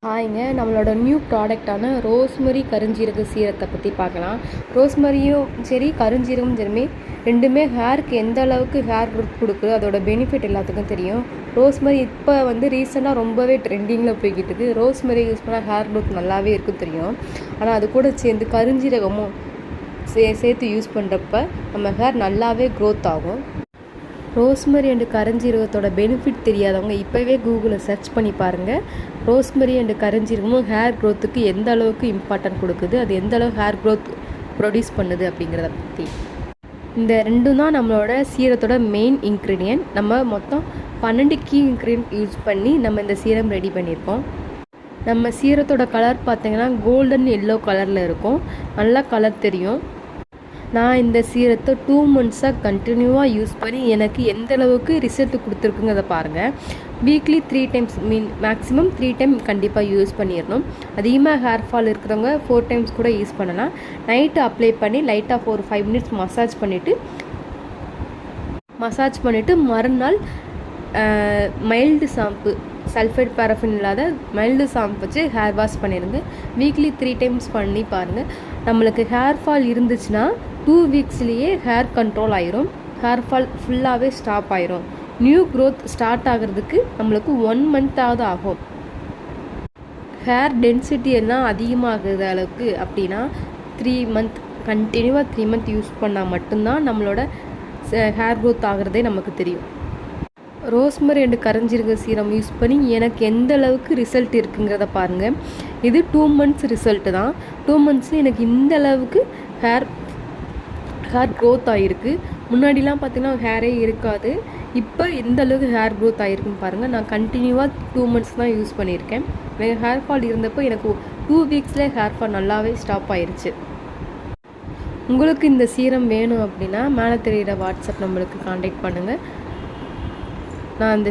ஹாய்ங்க, நம்மளோட new ப்ராடக்டான rosemary கருஞ்சீரக சீரத்தை பற்றி பார்க்கலாம். ரோஸ்மெரியும் சரி கருஞ்சீரகமும் சரிமே ரெண்டுமே ஹேருக்கு எந்த அளவுக்கு ஹேர் க்ரோத் கொடுக்குது, அதோட பெனிஃபிட் எல்லாத்துக்கும் தெரியும். ரோஸ்மெரி இப்போ ரீசெண்டாக ரொம்பவே ட்ரெண்டிங்கில் போய்கிட்டு இருக்குது. ரோஸ்மெரி யூஸ் பண்ணால் ஹேர் க்ரோத் நல்லாவே இருக்கும் தெரியும். ஆனால் அது கூட சேர்ந்து கருஞ்சீரகமும் சேர்த்து யூஸ் பண்ணுறப்ப நம்ம ஹேர் நல்லாவே க்ரோத் ஆகும். ரோஸ்மெரி அண்டு கருஞ்சீரகத்தோட பெனிஃபிட் தெரியாதவங்க இப்போவே கூகுளில் சர்ச் பண்ணி பாருங்கள். ரோஸ்மெரி அண்டு கருஞ்சீரகமும் ஹேர் க்ரோத்துக்கு எந்த அளவுக்கு இம்பார்ட்டன்ட் கொடுக்குது, அது எந்த அளவுக்கு ஹேர் க்ரோத் ப்ரொடியூஸ் பண்ணுது அப்படிங்கிறத பற்றி. இந்த ரெண்டும் தான் நம்மளோட சீரத்தோட மெயின் இன்க்ரீடியன்ட். நம்ம மொத்தம் 12 கீ இன்க்ரீடியன்ட் யூஸ் பண்ணி நம்ம இந்த சீரம் ரெடி பண்ணியிருக்கோம். நம்ம சீரத்தோட கலர் பார்த்திங்கன்னா கோல்டன் எல்லோ கலரில் இருக்கும். நல்லா கலர் தெரியும். நான் இந்த சீரத்தை 2 months கண்டினியூவாக யூஸ் பண்ணி எனக்கு எந்த அளவுக்கு ரிசல்ட் கொடுத்துருக்குங்கிறத பாருங்கள். வீக்லி 3 times மேக்ஸிமம் 3 time கண்டிப்பாக யூஸ் பண்ணிடணும். அதிகமாக ஹேர் ஃபால் இருக்கிறவங்க 4 times கூட யூஸ் பண்ணலாம். நைட்டு அப்ளை பண்ணி லைட்டாக ஒரு 5 minutes மசாஜ் பண்ணிவிட்டு மறுநாள் மைல்டு ஷாம்பு, சல்ஃபேட் பேரஃபின் இல்லாத மைல்டு ஷாம்பு வச்சு ஹேர் வாஷ் பண்ணிடுங்க. வீக்லி 3 times பண்ணி பாருங்கள். நம்மளுக்கு ஹேர் ஃபால் இருந்துச்சுன்னா 2 weeksலேயே ஹேர் கண்ட்ரோல் ஆயிரும். ஹேர் ஃபால் ஃபுல்லாகவே ஸ்டாப் ஆயிரும். நியூ க்ரோத் ஸ்டார்ட் ஆகிறதுக்கு நம்மளுக்கு 1 month ஆகும். ஹேர் டென்சிட்டி எல்லாம் அதிகமாகுது அளவுக்கு அப்படின்னா 3 month கண்டினியூவாக 3 month யூஸ் பண்ணால் மட்டும்தான் நம்மளோட ஹேர் க்ரோத் ஆகிறதே நமக்கு தெரியும். ரோஸ்மெரி அண்டு கருஞ்சீரக சீரம் யூஸ் பண்ணி எனக்கு எந்த அளவுக்கு ரிசல்ட் இருக்குங்கிறத பாருங்கள். இது 2 months ரிசல்ட்டு தான். 2 months எனக்கு இந்த அளவுக்கு ஹேர் க்ரோத் ஆகிருக்கு. முன்னாடிலாம் பார்த்திங்கன்னா ஹேரே இருக்காது. இப்போ எந்த அளவுக்கு ஹேர் க்ரோத் ஆகிருக்குன்னு பாருங்கள். நான் கண்டினியூவாக 2 months தான் யூஸ் பண்ணியிருக்கேன். எனக்கு ஹேர் ஃபால் இருந்தப்போ எனக்கு 2 weeksலேயே ஹேர் ஃபால் நல்லாவே ஸ்டாப் ஆயிடுச்சு. உங்களுக்கு இந்த சீரம் வேணும் அப்படின்னா மேலே தெரிகிற வாட்ஸ்அப் நம்பருக்கு காண்டாக்ட் பண்ணுங்கள். நான் அந்த